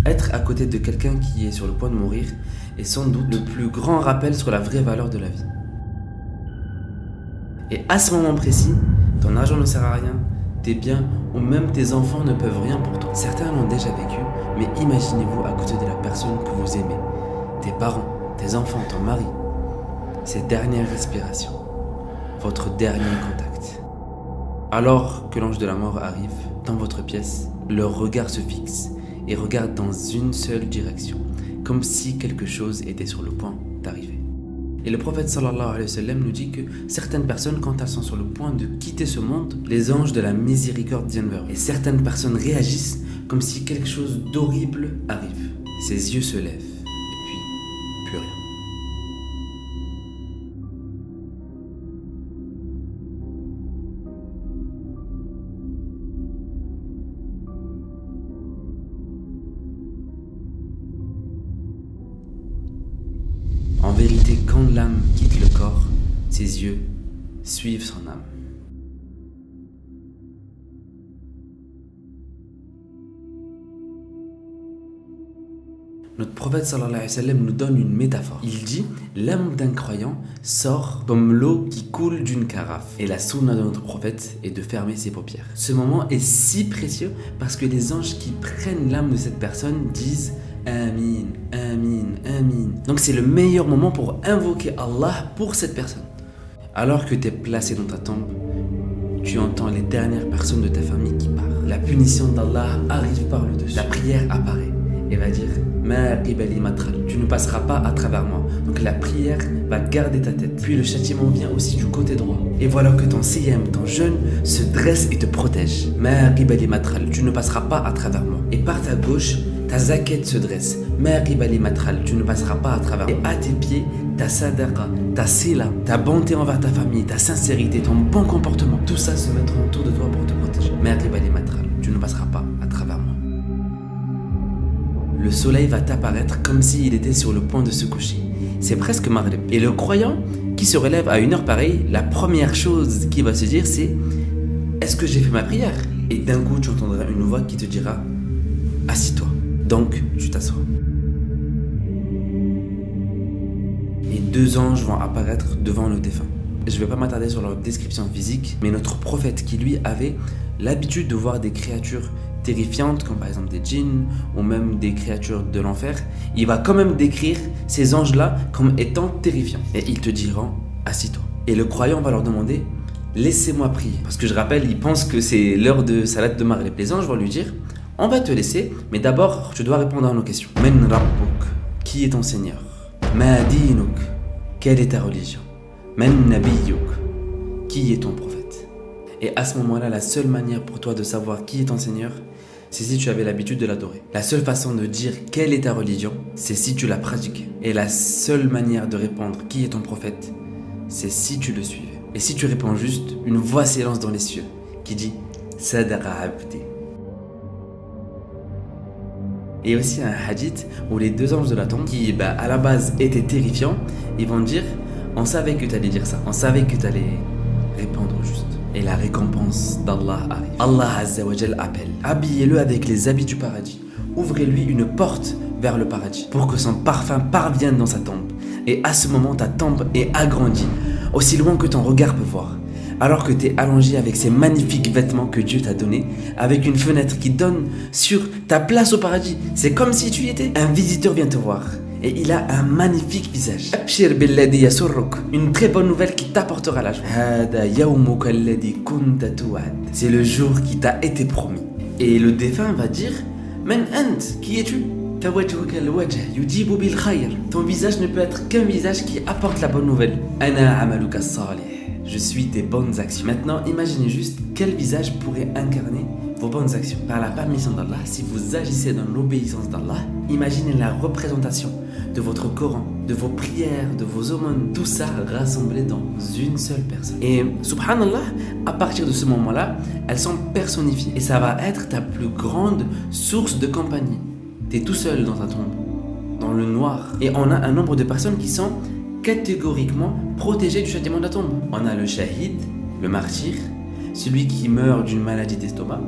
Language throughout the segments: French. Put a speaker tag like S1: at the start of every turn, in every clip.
S1: Être à côté de quelqu'un qui est sur le point de mourir est sans doute le plus grand rappel sur la vraie valeur de la vie. Et à ce moment précis, ton argent ne sert à rien, tes biens ou même tes enfants ne peuvent rien pour toi. Certains l'ont déjà vécu, mais imaginez-vous à côté de la personne que vous aimez, tes parents, tes enfants, ton mari, ses dernières respirations, votre dernier contact. Alors que l'ange de la mort arrive dans votre pièce, leur regard se fixe et regarde dans une seule direction, comme si quelque chose était sur le point d'arriver. Et le prophète sallallahu alayhi wa sallam nous dit que certaines personnes, quand elles sont sur le point de quitter ce monde, les anges de la miséricorde viennent vers eux. Et certaines personnes réagissent comme si quelque chose d'horrible arrive. Ses yeux se lèvent, et puis plus rien. En vérité, quand l'âme quitte le corps, ses yeux suivent son âme. Notre prophète sallallahu alayhi wa sallam nous donne une métaphore. Il dit, l'âme d'un croyant sort comme l'eau qui coule d'une carafe. Et la sunna de notre prophète est de fermer ses paupières. Ce moment est si précieux parce que les anges qui prennent l'âme de cette personne disent Amin, Amin, Amin. Donc c'est le meilleur moment pour invoquer Allah pour cette personne. Alors que tu es placé dans ta tombe, tu entends les dernières personnes de ta famille qui parlent. La punition d'Allah arrive par le dessus. La prière apparaît et va dire Ma qibali matral, tu ne passeras pas à travers moi. Donc la prière va garder ta tête. Puis le châtiment vient aussi du côté droit. Et voilà que ton siyam, ton jeûne, se dresse et te protège. Ma qibali matral, tu ne passeras pas à travers moi. Et par ta gauche, ta zakat se dresse. Ma qibali matral, tu ne passeras pas à travers moi. Et à tes pieds, ta sadaqa, ta sila, ta bonté envers ta famille, ta sincérité, ton bon comportement, tout ça se mettra autour de toi pour te protéger. Ma qibali matral, tu ne passeras pas à travers moi. Le soleil va t'apparaître comme s'il était sur le point de se coucher. C'est presque Maghrib. Et le croyant qui se relève à une heure pareille, la première chose qu'il va se dire c'est est-ce que j'ai fait ma prière? Et d'un coup tu entendras une voix qui te dira assis-toi. Donc tu t'assois. Et deux anges vont apparaître devant le défunt. Je ne vais pas m'attarder sur leur description physique, mais notre prophète qui lui avait l'habitude de voir des créatures terrifiantes, comme par exemple des djinns ou même des créatures de l'enfer, il va quand même décrire ces anges-là comme étant terrifiants. Et ils te diront, assis-toi. Et le croyant va leur demander, laissez-moi prier. Parce que je rappelle, ils pensent que c'est l'heure de salat de Maghrib. Les anges vont lui dire, on va te laisser, mais d'abord, tu dois répondre à nos questions. Men Rabbuk, qui est ton Seigneur? Ma dinuk, quelle est ta religion? Men Nabiyyuk, qui est ton prophète? Et à ce moment-là, la seule manière pour toi de savoir qui est ton Seigneur, c'est si tu avais l'habitude de l'adorer. La seule façon de dire quelle est ta religion, c'est si tu la pratiquais. Et la seule manière de répondre qui est ton prophète, c'est si tu le suivais. Et si tu réponds juste, une voix s'élance dans les cieux qui dit Sadaqa abdi. Et aussi un hadith où les deux anges de la tombe, qui à la base étaient terrifiants, ils vont dire on savait que tu allais dire ça, on savait que tu allais répondre juste. Et la récompense d'Allah arrive. Allah Azza wa Jal appelle. Habillez-le avec les habits du paradis. Ouvrez-lui une porte vers le paradis pour que son parfum parvienne dans sa tombe. Et à ce moment, ta tombe est agrandie, aussi loin que ton regard peut voir. Alors que tu es allongé avec ces magnifiques vêtements que Dieu t'a donnés, avec une fenêtre qui donne sur ta place au paradis. C'est comme si tu y étais. Un visiteur vient te voir. Et il a un magnifique visage. Abshir billadhi yasurruk. Une très bonne nouvelle qui t'apportera la joie. Hada yawmuka alladhi kunta tu'ad. C'est le jour qui t'a été promis. Et le défunt va dire Man ant, qui es-tu? Tawajhuka alwajh yujibu bil khayr. Ton visage ne peut être qu'un visage qui apporte la bonne nouvelle. Ana amaluka salih. Je suis tes bonnes actions. Maintenant, imaginez juste quel visage pourrait incarner vos bonnes actions. Par la permission d'Allah, si vous agissez dans l'obéissance d'Allah, imaginez la représentation de votre Coran, de vos prières, de vos aumônes, tout ça rassemblé dans une seule personne. Et subhanallah, à partir de ce moment-là, elles sont personnifiées. Et ça va être ta plus grande source de compagnie. Tu es tout seul dans ta tombe, dans le noir. Et on a un nombre de personnes qui sont catégoriquement protégées du châtiment de la tombe. On a le shahid, le martyr, celui qui meurt d'une maladie d'estomac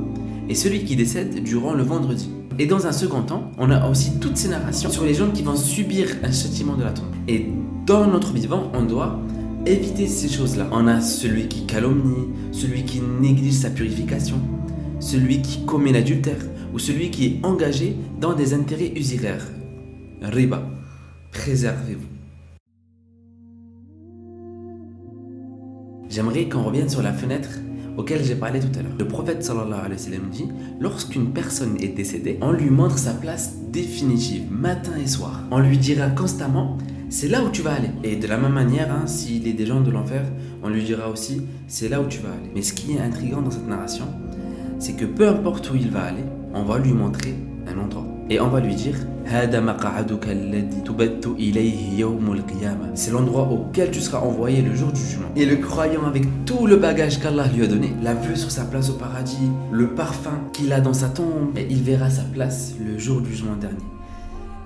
S1: et celui qui décède durant le vendredi. Et dans un second temps, on a aussi toutes ces narrations sur les gens qui vont subir un châtiment de la tombe. Et dans notre vivant, on doit éviter ces choses-là. On a celui qui calomnie, celui qui néglige sa purification, celui qui commet l'adultère ou celui qui est engagé dans des intérêts usuraires. Riba, préservez-vous. J'aimerais qu'on revienne sur la fenêtre auquel j'ai parlé tout à l'heure. Le prophète sallallahu alayhi wa sallam dit, lorsqu'une personne est décédée, on lui montre sa place définitive, matin et soir. On lui dira constamment, c'est là où tu vas aller. Et de la même manière, s'il est des gens de l'enfer, on lui dira aussi, c'est là où tu vas aller. Mais ce qui est intriguant dans cette narration, c'est que peu importe où il va aller, on va lui montrer un endroit. Et on va lui dire, c'est l'endroit auquel tu seras envoyé le jour du jugement. Et le croyant, avec tout le bagage qu'Allah lui a donné, la vue sur sa place au paradis, le parfum qu'il a dans sa tombe, et il verra sa place le jour du jugement dernier.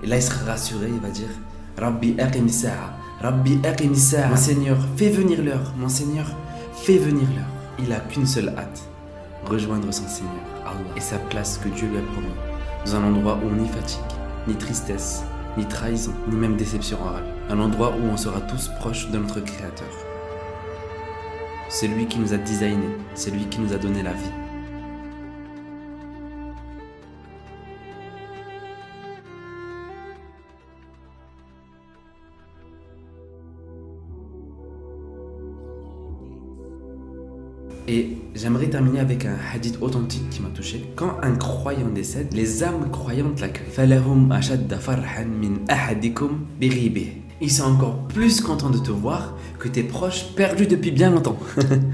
S1: Et là il sera rassuré, il va dire, Rabbi aqim sa'a, Rabbi aqim sa'a, mon Seigneur, fais venir l'heure, mon Seigneur, fais venir l'heure. Il a qu'une seule hâte, rejoindre son Seigneur, Allah, et sa place que Dieu lui a promis, dans un endroit où ni fatigue, ni tristesse, ni trahison, ni même déception orale. Un endroit où on sera tous proches de notre Créateur. C'est lui qui nous a designé, c'est lui qui nous a donné la vie. Et j'aimerais terminer avec un hadith authentique qui m'a touché. Quand un croyant décède, les âmes croyantes l'accueillent. فَلَهُمْ أَشَدَّ فَرْحًا مِنْ أَحَدِكُمْ بِغِيبِهِ. Ils sont encore plus contents de te voir que tes proches perdus depuis bien longtemps.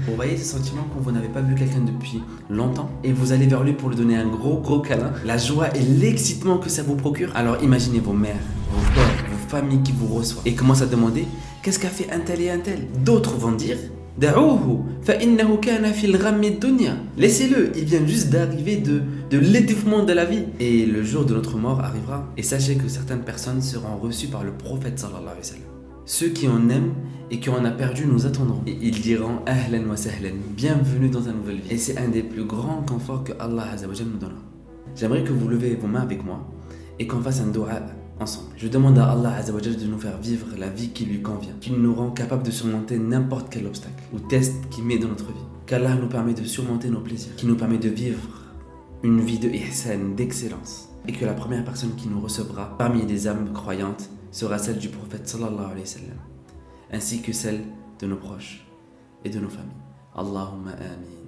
S1: Vous voyez ce sentiment quand vous n'avez pas vu quelqu'un depuis longtemps et vous allez vers lui pour lui donner un gros câlin. La joie et l'excitement que ça vous procure. Alors imaginez vos mères, vos pères, vos familles qui vous reçoivent et commencent à demander qu'est-ce qu'a fait un tel et un tel. D'autres vont dire laissez-le, il vient juste d'arriver de l'étouffement de la vie. Et le jour de notre mort arrivera. Et sachez que certaines personnes seront reçues par le prophète sallallahu alayhi wa sallam. Ceux qui en aiment et qui en a perdu nous attendront. Et ils diront Ahlan wa sahlan, bienvenue dans une nouvelle vie. Et c'est un des plus grands conforts que Allah azza wa jalla nous donnera. J'aimerais que vous levez vos mains avec moi et qu'on fasse un dua ensemble. Je demande à Allah azza wa jalla de nous faire vivre la vie qui lui convient, qui nous rend capable de surmonter n'importe quel obstacle ou test qui met dans notre vie. Qu'Allah nous permet de surmonter nos plaisirs, qui nous permet de vivre une vie de ihsan, d'excellence. Et que la première personne qui nous recevra parmi les âmes croyantes sera celle du prophète sallallahu alayhi wa sallam, ainsi que celle de nos proches et de nos familles. Allahumma amin.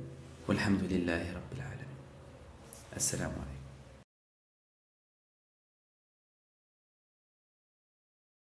S1: Walhamdulillahi rabbil alamin. Assalamu alaikum.